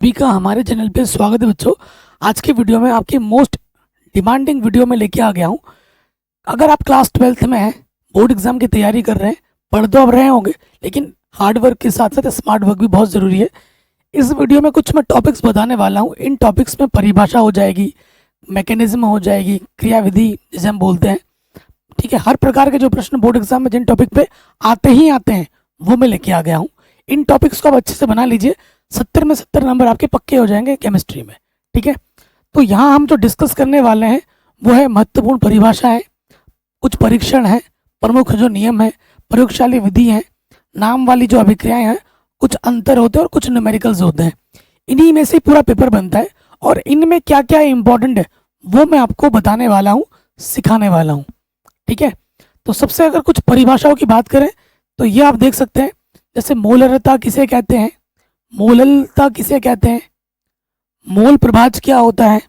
सभी का हमारे चैनल पे स्वागत है बच्चों। आज की वीडियो में आपकी मोस्ट डिमांडिंग वीडियो में लेके आ गया हूँ। अगर आप क्लास 12th में हैं, बोर्ड एग्जाम की तैयारी कर रहे हैं, पढ़ तो अब रहे होंगे, लेकिन हार्ड वर्क के साथ साथ स्मार्ट वर्क भी बहुत ज़रूरी है। इस वीडियो में कुछ मैं टॉपिक्स बताने वाला हूँ। इन टॉपिक्स में परिभाषा हो जाएगी, मैकेनिज्म हो जाएगी, क्रियाविधि जिसे हम बोलते हैं। ठीक है, हर प्रकार के जो प्रश्न बोर्ड एग्जाम में जिन टॉपिक पे आते ही आते हैं वो मैं लेके आ गया हूँ। इन टॉपिक्स को आप अच्छे से बना लीजिए, 70 में 70 नंबर आपके पक्के हो जाएंगे केमिस्ट्री में। ठीक है, तो यहाँ हम जो डिस्कस करने वाले हैं वो है महत्वपूर्ण परिभाषाएं, कुछ परीक्षण है, प्रमुख जो नियम है, प्रयोगशाली विधि है, नाम वाली जो अभिक्रियाएं हैं, कुछ अंतर होते हैं और कुछ न्यूमेरिकल्स होते हैं। इन्हीं में से पूरा पेपर बनता है और इनमें क्या क्या इंपॉर्टेंट है वो मैं आपको बताने वाला हूँ, सिखाने वाला हूँ। ठीक है, तो सबसे अगर कुछ परिभाषाओं की बात करें तो ये आप देख सकते हैं, जैसे मोलरता किसे कहते हैं, मोललता किसे कहते हैं, मोल प्रभाज क्या होता है,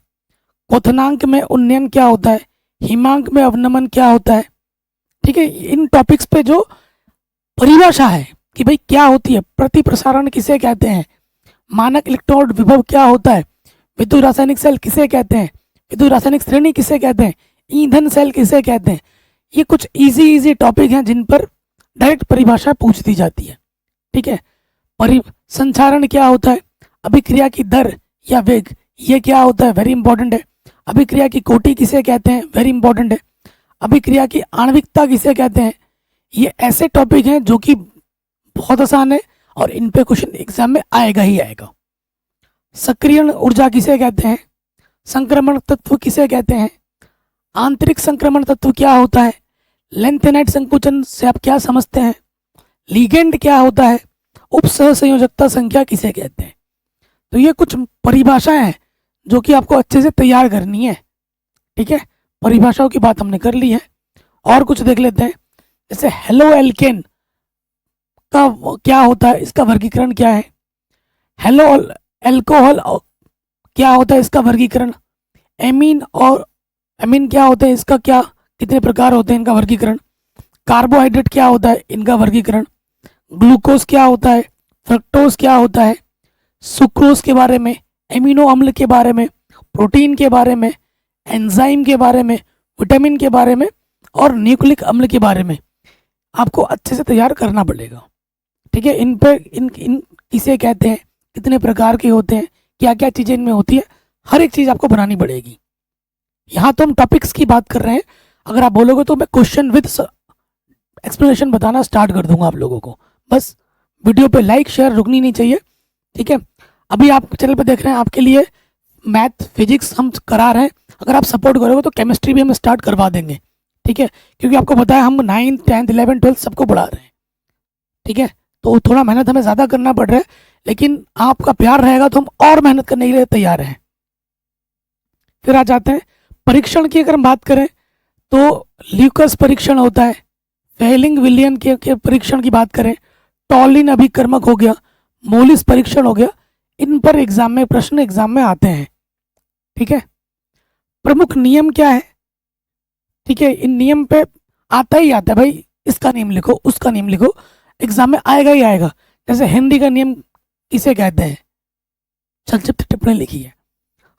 क्वथनांक में उन्नयन क्या होता है, हिमांक में अवनमन क्या होता है। ठीक है, इन टॉपिक्स पे जो परिभाषा है कि भाई क्या होती है, प्रति प्रसारण किसे कहते हैं, मानक इलेक्ट्रोड विभव क्या होता है, विद्युत रासायनिक सेल किसे कहते हैं, विद्युत रासायनिक श्रेणी किसे कहते हैं, ईंधन सेल किसे कहते हैं। ये कुछ इजी टॉपिक हैं जिन पर डायरेक्ट परिभाषा पूछ दी जाती है। ठीक है, संचारण क्या होता है, अभिक्रिया की दर या वेग ये क्या होता है, वेरी इंपॉर्टेंट है। अभिक्रिया की कोटि किसे कहते हैं, वेरी इंपॉर्टेंट है। अभिक्रिया की आणविकता किसे कहते हैं। ये ऐसे टॉपिक हैं जो कि बहुत आसान है और इन पे क्वेश्चन एग्जाम में आएगा ही आएगा। सक्रियण ऊर्जा किसे कहते हैं, संक्रमण तत्व किसे कहते हैं, आंतरिक संक्रमण तत्व क्या होता है, लेंथेनाइट संकुचन से आप क्या समझते हैं, लिगेंड क्या होता है, उप सहसंयोजकता संख्या किसे कहते हैं। तो ये कुछ परिभाषाएं हैं जो कि आपको अच्छे से तैयार करनी है। ठीक है, परिभाषाओं की बात हमने कर ली है और कुछ देख लेते हैं। जैसे हेलो एल्केन का क्या होता है, इसका वर्गीकरण क्या है, हेलो एल्कोहल क्या होता है, इसका वर्गीकरण, एमीन और एमीन क्या होते हैं, इसका क्या कितने प्रकार होते हैं, इनका वर्गीकरण, कार्बोहाइड्रेट क्या होता है, इनका वर्गीकरण, ग्लूकोज क्या होता है, फ्रक्टोज क्या होता है, सुक्रोज के बारे में, एमिनो अम्ल के बारे में, प्रोटीन के बारे में, एंजाइम के बारे में, विटामिन के बारे में और न्यूक्लिक अम्ल के बारे में आपको अच्छे से तैयार करना पड़ेगा। ठीक है, इन पे इन किसे कहते हैं, कितने प्रकार के होते हैं, क्या क्या चीज़ें इनमें होती है, हर एक चीज़ आपको बनानी पड़ेगी। यहाँ तो हम टॉपिक्स की बात कर रहे हैं, अगर आप बोलोगे तो मैं क्वेश्चन विद एक्सप्लेनेशन बताना स्टार्ट कर दूंगा आप लोगों को। बस वीडियो पे लाइक शेयर रुकनी नहीं चाहिए। ठीक है, अभी आप चैनल पे देख रहे हैं, आपके लिए मैथ फिजिक्स हम करा रहे हैं, अगर आप सपोर्ट करोगे तो केमिस्ट्री भी हम स्टार्ट करवा देंगे। ठीक है, क्योंकि आपको पता है हम 9th 10th 11th 12th सबको पढ़ा रहे हैं। ठीक है, तो थोड़ा मेहनत हमें ज़्यादा करना पड़ रहा है, लेकिन आपका प्यार रहेगा तो हम और मेहनत करने के लिए तैयार हैं। फिर आ जाते हैं परीक्षण की। अगर हम बात करें तो ल्यूकस परीक्षण होता है, फेलिंग विलियन के परीक्षण की बात करें, टॉलिन अभिकर्मक हो गया, मोलिस परीक्षण हो गया, इन पर प्रश्न एग्जाम में आते हैं। ठीक है, प्रमुख नियम क्या है, ठीक है, इन नियम पे आता ही आता है भाई, इसका नियम लिखो उसका नियम लिखो, एग्जाम में आएगा ही आएगा। जैसे हिंदी का नियम किसे कहते हैं, संक्षिप्त टिप्पणी लिखी है।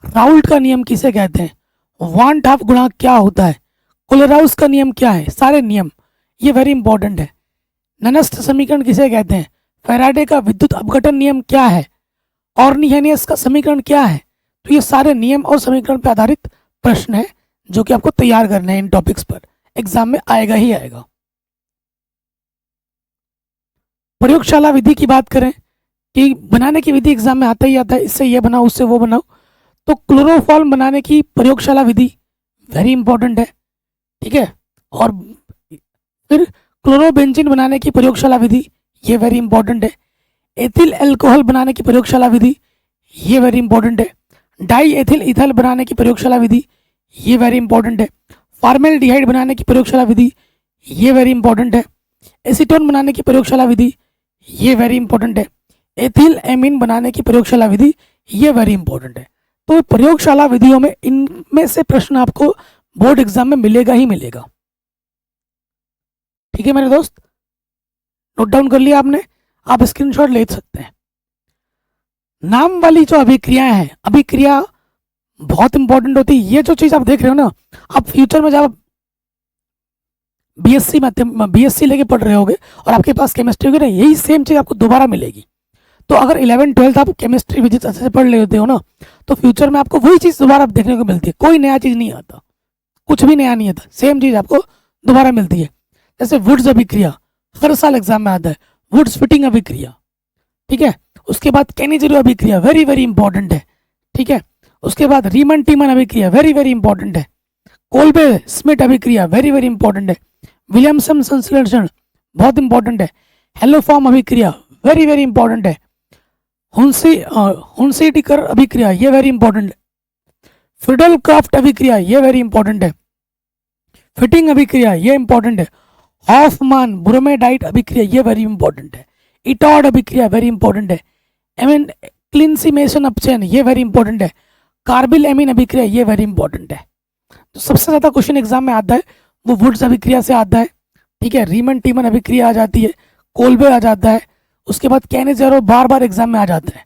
राउल्ट का नियम किसे कहते हैं, वान हाफ गुणांक क्या होता है, कोलेराउस का नियम क्या है, सारे नियम ये वेरी इंपॉर्टेंट है। ननस्त समीकरण किसे कहते हैं, फैराडे का विद्युत अपघटन नियम क्या है, ऑर्निहेनियस का समीकरण क्या है। तो ये सारे नियम और समीकरण पर आधारित प्रश्न है जो कि आपको तैयार करने हैं, इन टॉपिक्स पर एग्जाम में आएगा ही आएगा। प्रयोगशाला विधि की बात करें कि बनाने की विधि एग्जाम में आता ही आता है, इससे ये बनाओ उससे वो बनाओ, तो क्लोरोफॉर्म बनाने की प्रयोगशाला विधि वेरी इंपॉर्टेंट है। ठीक है, और फिर क्लोरोबेंजीन बनाने की प्रयोगशाला विधि ये वेरी इंपॉर्टेंट है। एथिल अल्कोहल बनाने की प्रयोगशाला विधि ये वेरी इंपॉर्टेंट है। डाई एथिल इथल बनाने की प्रयोगशाला विधि ये वेरी इंपॉर्टेंट है। फॉर्मेल्डिहाइड बनाने की प्रयोगशाला विधि ये वेरी इंपॉर्टेंट है। एसीटोन बनाने की प्रयोगशाला विधि ये वेरी इंपॉर्टेंट है। एथिल एमीन बनाने की प्रयोगशाला विधि ये वेरी इंपॉर्टेंट है। तो प्रयोगशाला विधियों में इनमें से प्रश्न आपको बोर्ड एग्जाम में मिलेगा ही मिलेगा। ठीक है मेरे दोस्त, नोट डाउन कर लिया आपने, आप स्क्रीनशॉट ले सकते हैं। नाम वाली जो अभिक्रियाएं हैं, अभिक्रिया बहुत इंपॉर्टेंट होती है। ये जो चीज आप देख रहे हो ना, आप फ्यूचर में जब बीएससी लेके पढ़ रहे होगे और आपके पास केमिस्ट्री होगी ना, यही सेम चीज आपको दोबारा मिलेगी। तो अगर 11th-12th आप केमिस्ट्री फिजिक्स अच्छे से पढ़ लेते हो ना, तो फ्यूचर में आपको वही चीज दोबारा देखने को मिलती है। कोई नया चीज नहीं आता, कुछ भी नया नहीं आता, सेम चीज आपको दोबारा मिलती है। जैसे वुड्स अभिक्रिया हर साल एग्जाम में आता है, वुड्स फिटिंग अभिक्रिया, ठीक है। उसके बाद कैनिजेरो अभिक्रिया, वेरी वेरी इंपॉर्टेंट है, ठीक है। उसके बाद रीमन टीमन अभिक्रिया, वेरी वेरी इंपॉर्टेंट है। कोल्बे स्मिथ अभिक्रिया, वेरी वेरी इंपॉर्टेंट है। विलियमसन संश्लेषण बहुत इंपॉर्टेंट है। हेलोफॉर्म अभिक्रिया, वेरी वेरी इंपॉर्टेंट है। हुनसीटिकर अभिक्रिया, ये वेरी इंपॉर्टेंट है। फिडल क्राफ्ट अभिक्रिया, ये वेरी इंपॉर्टेंट है। फिटिंग अभिक्रिया, ये इंपॉर्टेंट है। हॉफमान ब्रोमेडाइट अभिक्रिया, ये वेरी इंपॉर्टेंट है। इटॉड अभिक्रिया, वेरी इंपॉर्टेंट है। एमिन क्लिनसीमेशन अपचयन, ये वेरी इंपॉर्टेंट है। कार्बिल एमिन अभिक्रिया, ये वेरी इंपॉर्टेंट है। तो सबसे ज्यादा क्वेश्चन एग्जाम में आता है वो वुड्स अभिक्रिया से आता है, ठीक है। रीमन टीमन अभिक्रिया आ जाती है, कोल्बे आ जाता है, उसके बाद कैनिजेरो बार बार एग्जाम में आ जाता है,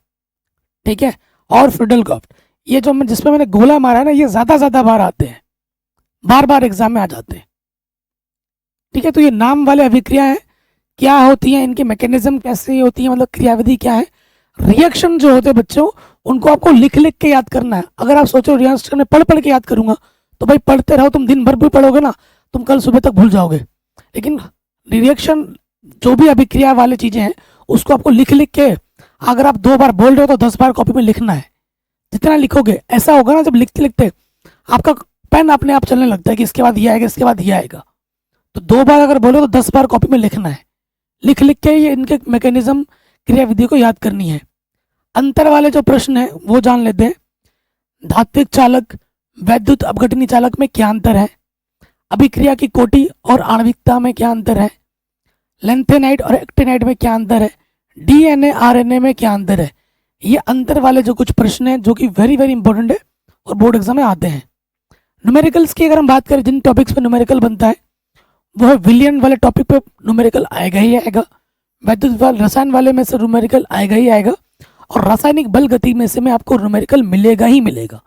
ठीक है। और फ्रिडल क्राफ्ट, ये जो मैं जिसमें मैंने गोला मारा है ना, ये ज्यादा बार आते हैं, बार बार एग्जाम में आ जाते हैं, ठीक है। तो ये नाम वाले अभिक्रिया हैं, क्या होती हैं, इनके मैकेनिज्म कैसे होती है, मतलब क्रियाविधि क्या है। रिएक्शन जो होते हैं बच्चों, उनको आपको लिख लिख के याद करना है। अगर आप सोचो रिएक्शन में पढ़ पढ़ के याद करूंगा, तो भाई पढ़ते रहो, तुम दिन भर भी पढ़ोगे ना, तुम कल सुबह तक भूल जाओगे। लेकिन रिएक्शन जो भी अभिक्रिया वाली चीजें हैं, उसको आपको लिख लिख के, अगर आप 2 बार बोल रहे हो तो 10 बार कॉपी में लिखना है। जितना लिखोगे ऐसा होगा ना, जब लिखते लिखते आपका पेन अपने आप चलने लगता है कि इसके बाद ये आएगा, इसके बाद ये आएगा। तो 2 बार अगर बोलो तो 10 बार कॉपी में लिखना है। लिख लिख के ये इनके मैकेनिज्म क्रियाविधि को याद करनी है। अंतर वाले जो प्रश्न है वो जान लेते हैं। धात्विक चालक वैद्युत अपघटनी चालक में क्या अंतर है। अभिक्रिया की कोटि और आणविकता में क्या अंतर है। लेंथेनाइट और एक्टिनाइट में क्या अंतर है। डीएनए आरएनए में क्या अंतर है। ये अंतर वाले जो कुछ प्रश्न हैं जो कि वेरी वेरी इंपॉर्टेंट है और बोर्ड एग्जाम में आते हैं। न्यूमेरिकल्स की अगर हम बात करें, जिन टॉपिक्स पे न्यूमेरिकल बनता है, वो है विलियन वाले टॉपिक पे न्यूमेरिकल आएगा ही आएगा। वैद्युत रसायन वाले में से न्यूमेरिकल आएगा ही आएगा। और रासायनिक बल गति में से में आपको न्यूमेरिकल मिलेगा ही मिलेगा,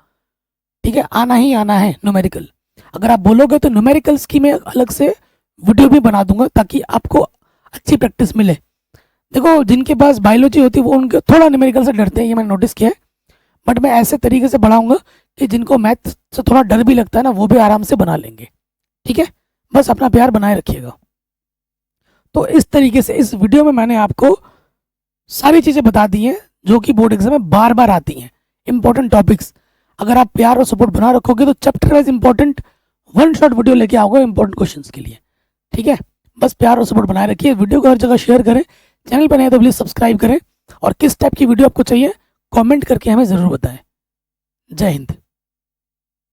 ठीक है। आना ही आना है न्यूमेरिकल। अगर आप बोलोगे तो न्यूमेरिकल्स की मैं अलग से वीडियो भी बना दूंगा, ताकि आपको अच्छी प्रैक्टिस मिले। देखो, जिनके पास बायोलॉजी होती है वो उनके थोड़ा न्यूमेरिकल से डरते हैं, ये मैंने नोटिस किया है। बट मैं ऐसे तरीके से बढ़ाऊंगा कि जिनको मैथ से थोड़ा डर भी लगता है ना, वो भी आराम से बना लेंगे, ठीक है। बस अपना प्यार बनाए रखिएगा। तो इस तरीके से इस वीडियो में मैंने आपको सारी चीज़ें बता दी हैं जो कि बोर्ड एग्जाम में बार बार आती हैं, इंपॉर्टेंट टॉपिक्स। अगर आप प्यार और सपोर्ट बना रखोगे तो chapter wise important 1 shot video लेके आओगे इंपॉर्टेंट क्वेश्चंस के लिए, ठीक है। बस प्यार और सपोर्ट बनाए रखिए। वीडियो को हर जगह शेयर करें, चैनल पर नए तो प्लीज़ सब्सक्राइब करें, और किस टाइप की वीडियो आपको चाहिए कमेंट करके हमें ज़रूर बताएं। जय हिंद।